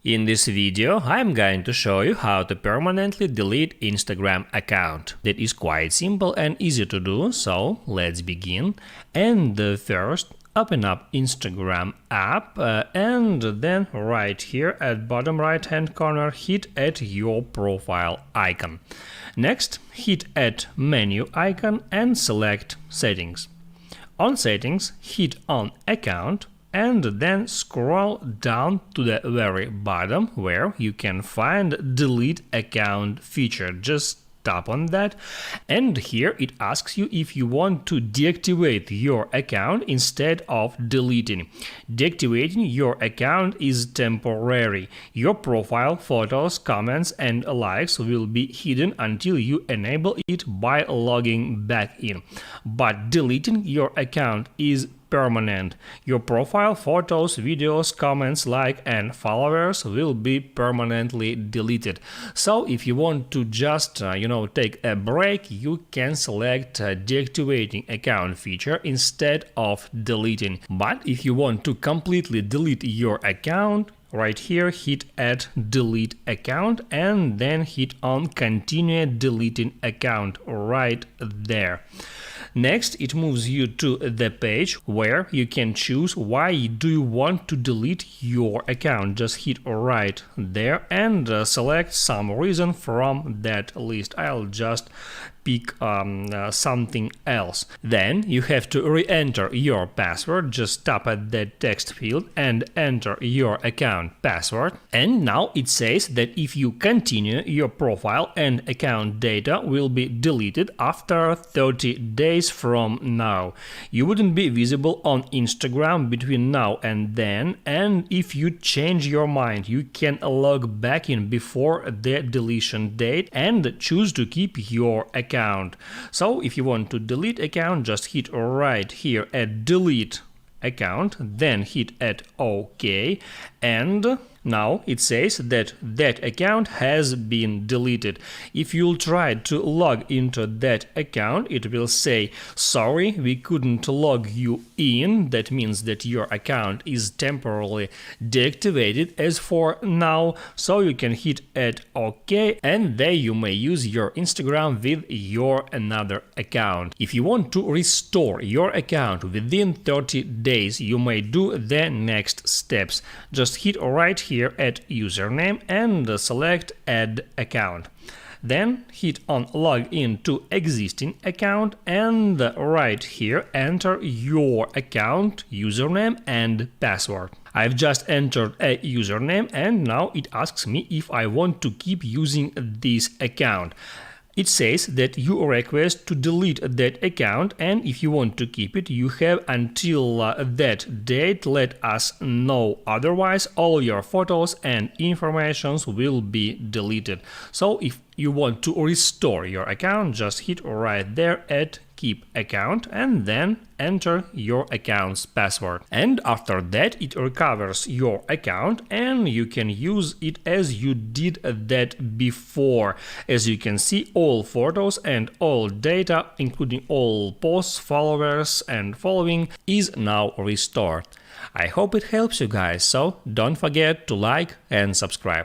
In this video, I'm going to show you how to permanently delete Instagram account. That is quite simple and easy to do, so let's begin. And first, open up Instagram app and then right here at bottom right hand corner, hit at your profile icon. Next, hit at menu icon and select settings. On settings, hit on account and then scroll down to the very bottom where you can find delete account feature. Just tap on that, and here it asks you if you want to deactivate your account instead of deleting. Deactivating your account is temporary. Your profile, photos, comments and likes will be hidden until you enable it by logging back in. But deleting your account is permanent. Your profile, photos, videos, comments, like and followers will be permanently deleted. So if you want to just take a break, you can select deactivating account feature instead of deleting. But if you want to completely delete your account, right here hit at delete account and then hit on continue deleting account right there. Next, it moves you to the page where you can choose why do you want to delete your account. Just hit right there and select some reason from that list. I'll just pick something else. Then you have to re-enter your password. Just tap at that text field and enter your account password. And now it says that if you continue, your profile and account data will be deleted after 30 days from now. You wouldn't be visible on Instagram between now and then, and if you change your mind, you can log back in before the deletion date and choose to keep your account. So if you want to delete account, just hit right here at delete account, then hit at OK, and now it says that that account has been deleted. If you'll try to log into that account, it will say, sorry, we couldn't log you in. That means that your account is temporarily deactivated as for now. So you can hit at OK, and there you may use your Instagram with your another account. If you want to restore your account within 30 days, you may do the next steps. Just hit right here at username and select add account. Then hit on login to existing account and right here enter your account username and password. I've just entered a username and now it asks me if I want to keep using this account. It says that you request to delete that account, and if you want to keep it, you have until that date. Let us know. Otherwise, all your photos and informations will be deleted. So if you want to restore your account, just hit right there at keep account and then enter your account's password. And after that, it recovers your account and you can use it as you did that before. As you can see, all photos and all data, including all posts, followers and following, is now restored. I hope it helps you guys, so don't forget to like and subscribe.